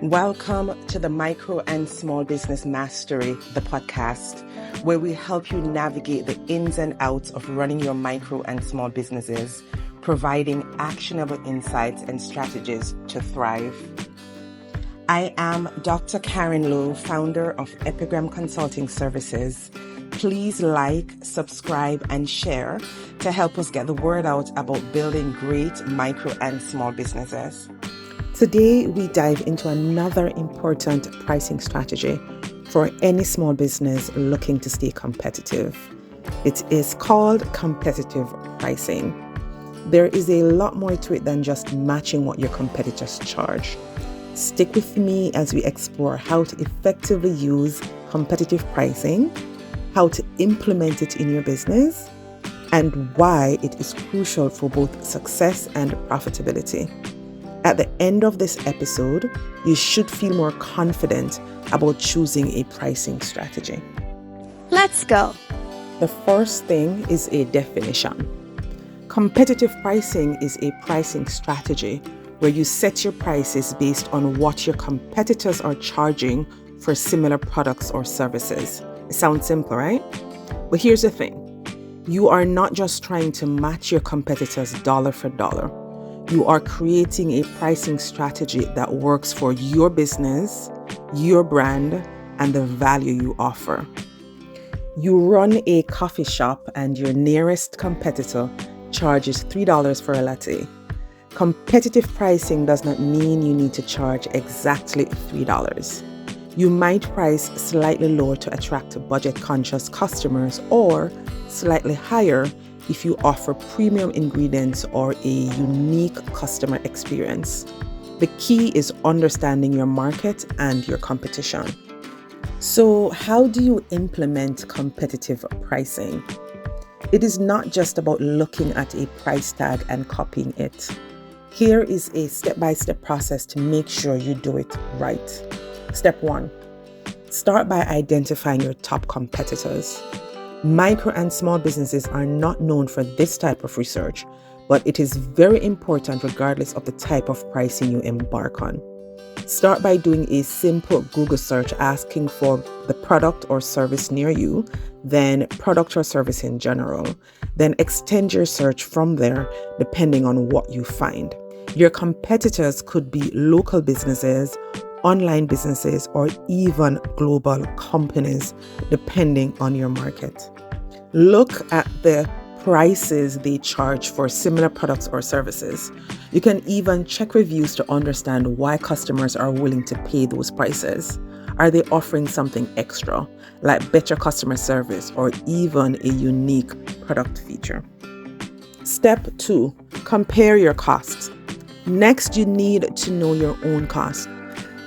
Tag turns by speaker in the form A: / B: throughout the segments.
A: Welcome to the Micro and Small Business Mastery, the podcast, where we help you navigate the ins and outs of running your micro and small businesses, providing actionable insights and strategies to thrive. I am Dr. Karen Lowe, founder of Epigram Consulting Services. Please like, subscribe, and share to help us get the word out about building great micro and small businesses. Today, we dive into another important pricing strategy for any small business looking to stay competitive. It is called competitive pricing. There is a lot more to it than just matching what your competitors charge. Stick with me as we explore how to effectively use competitive pricing, how to implement it in your business, and why it is crucial for both success and profitability. At the end of this episode, you should feel more confident about choosing a pricing strategy.
B: Let's go.
A: The first thing is a definition. Competitive pricing is a pricing strategy where you set your prices based on what your competitors are charging for similar products or services. It sounds simple, right? But here's the thing. You are not just trying to match your competitors dollar for dollar. You are creating a pricing strategy that works for your business, your brand, and the value you offer. You run a coffee shop and your nearest competitor charges $3 for a latte. Competitive pricing does not mean you need to charge exactly $3. You might price slightly lower to attract budget-conscious customers or slightly higher if you offer premium ingredients or a unique customer experience. The key is understanding your market and your competition. So, how do you implement competitive pricing? It is not just about looking at a price tag and copying it. Here is a step-by-step process to make sure you do it right. Step 1. Start by identifying your top competitors. Micro and small businesses are not known for this type of research, but it is very important regardless of the type of pricing you embark on. Start by doing a simple Google search asking for the product or service near you, then product or service in general. Then extend your search from there depending on what you find. Your competitors could be local businesses, online businesses, or even global companies, depending on your market. Look at the prices they charge for similar products or services. You can even check reviews to understand why customers are willing to pay those prices. Are they offering something extra, like better customer service or even a unique product feature? Step 2, compare your costs. Next, you need to know your own cost.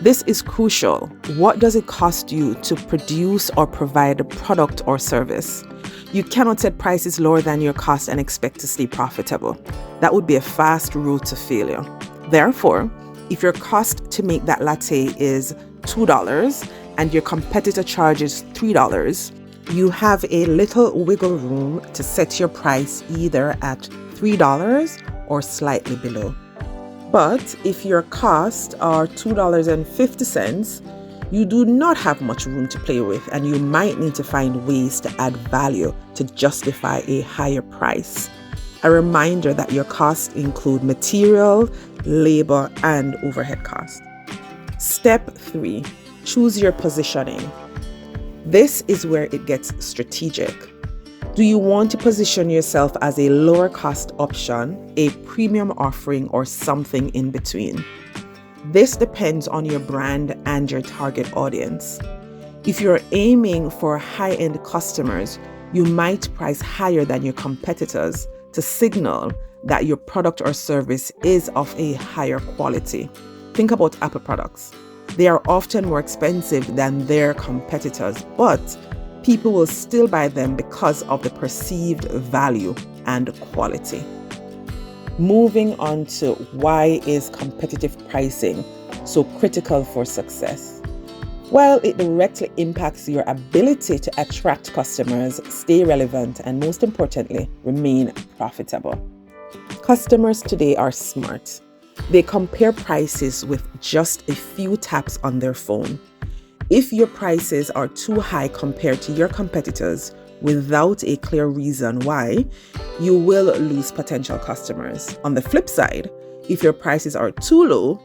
A: This is crucial. What does it cost you to produce or provide a product or service? You cannot set prices lower than your cost and expect to stay profitable. That would be a fast route to failure. Therefore, if your cost to make that latte is $2 and your competitor charges $3, you have a little wiggle room to set your price either at $3 or slightly below. But if your costs are $2.50, you do not have much room to play with, and you might need to find ways to add value to justify a higher price. A reminder that your costs include material, labor, and overhead costs. Step 3, choose your positioning. This is where it gets strategic. Do you want to position yourself as a lower cost option, a premium offering, or something in between? This depends on your brand and your target audience. If you're aiming for high-end customers, you might price higher than your competitors to signal that your product or service is of a higher quality. Think about Apple products. They are often more expensive than their competitors, but people will still buy them because of the perceived value and quality. Moving on to why is competitive pricing so critical for success? Well, it directly impacts your ability to attract customers, stay relevant, and most importantly, remain profitable. Customers today are smart. They compare prices with just a few taps on their phone. If your prices are too high compared to your competitors without a clear reason why, you will lose potential customers. On the flip side, if your prices are too low,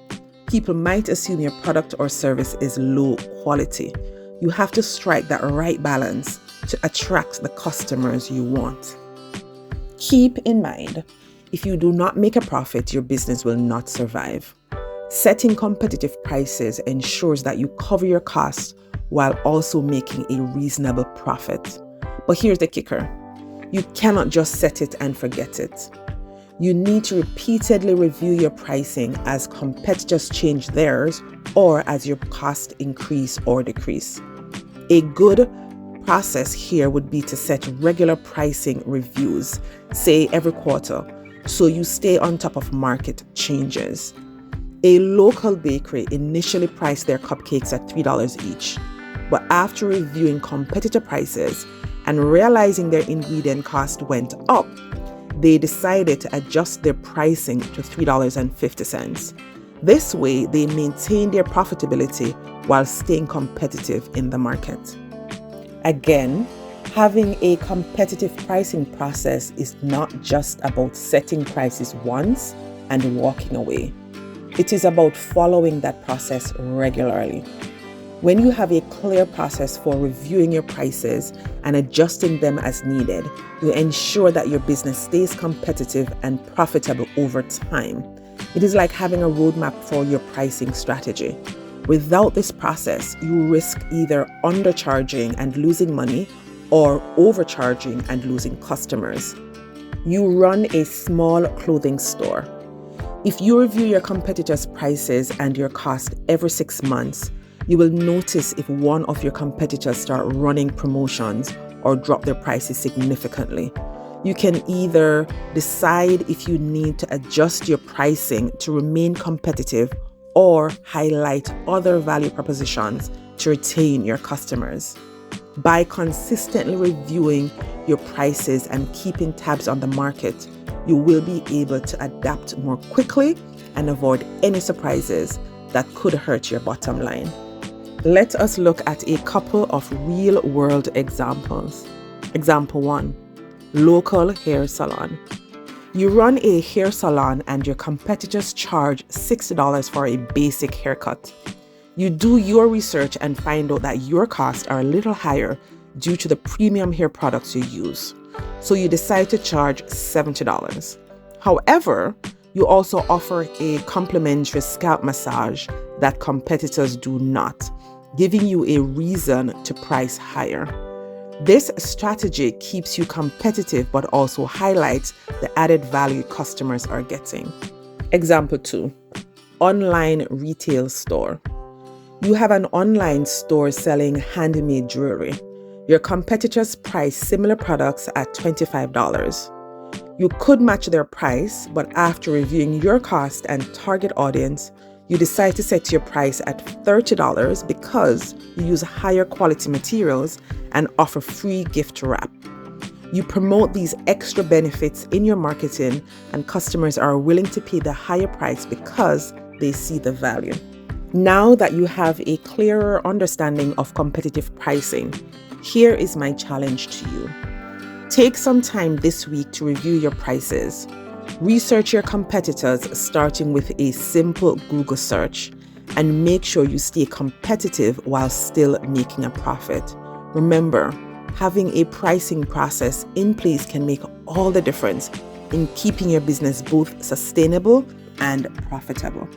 A: people might assume your product or service is low quality. You have to strike that right balance to attract the customers you want. Keep in mind, if you do not make a profit, your business will not survive. Setting competitive prices ensures that you cover your costs while also making a reasonable profit. But here's the kicker. You cannot just set it and forget it. You need to repeatedly review your pricing as competitors change theirs or as your costs increase or decrease. A good process here would be to set regular pricing reviews, say every quarter, so you stay on top of market changes. A local bakery initially priced their cupcakes at $3 each, but after reviewing competitor prices and realizing their ingredient cost went up, they decided to adjust their pricing to $3.50. This way, they maintained their profitability while staying competitive in the market. Again, having a competitive pricing process is not just about setting prices once and walking away. It is about following that process regularly. When you have a clear process for reviewing your prices and adjusting them as needed, you ensure that your business stays competitive and profitable over time. It is like having a roadmap for your pricing strategy. Without this process, you risk either undercharging and losing money or overcharging and losing customers. You run a small clothing store. If you review your competitors' prices and your cost every 6 months, you will notice if one of your competitors start running promotions or drop their prices significantly. You can either decide if you need to adjust your pricing to remain competitive or highlight other value propositions to retain your customers. By consistently reviewing your prices and keeping tabs on the market, you will be able to adapt more quickly and avoid any surprises that could hurt your bottom line. Let us look at a couple of real-world examples. Example 1, local hair salon. You run a hair salon and your competitors charge $6 for a basic haircut. You do your research and find out that your costs are a little higher due to the premium hair products you use. So you decide to charge $70. However, you also offer a complimentary scalp massage that competitors do not, giving you a reason to price higher. This strategy keeps you competitive but also highlights the added value customers are getting. Example 2, online retail store. You have an online store selling handmade jewelry. Your competitors price similar products at $25. You could match their price, but after reviewing your cost and target audience, you decide to set your price at $30 because you use higher quality materials and offer free gift wrap. You promote these extra benefits in your marketing, and customers are willing to pay the higher price because they see the value. Now that you have a clearer understanding of competitive pricing, here is my challenge to you. Take some time this week to review your prices. Research your competitors starting with a simple Google search, and make sure you stay competitive while still making a profit. Remember, having a pricing process in place can make all the difference in keeping your business both sustainable and profitable.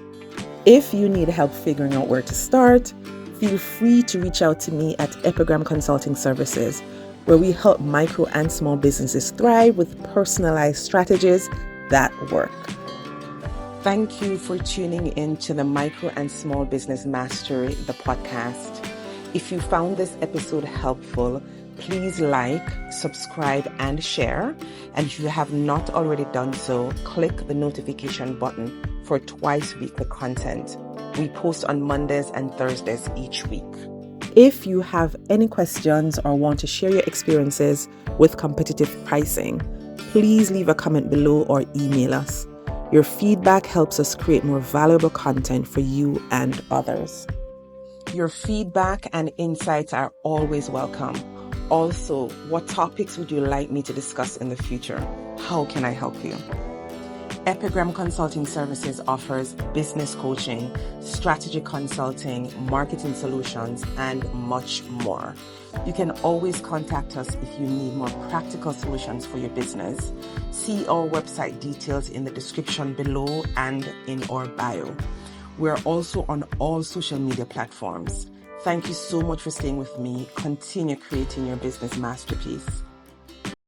A: If you need help figuring out where to start, feel free to reach out to me at Epigram Consulting Services, where we help micro and small businesses thrive with personalized strategies that work. Thank you for tuning in to the Micro and Small Business Mastery, the podcast. If you found this episode helpful, please like, subscribe, and share. And if you have not already done so, click the notification button for twice weekly content. We post on Mondays and Thursdays each week. If you have any questions or want to share your experiences with competitive pricing, please leave a comment below or email us. Your feedback helps us create more valuable content for you and others. Your feedback and insights are always welcome. Also, what topics would you like me to discuss in the future? How can I help you? Epigram Consulting Services offers business coaching, strategy consulting, marketing solutions, and much more. You can always contact us if you need more practical solutions for your business. See our website details in the description below and in our bio. We're also on all social media platforms. Thank you so much for staying with me. Continue creating your business masterpiece.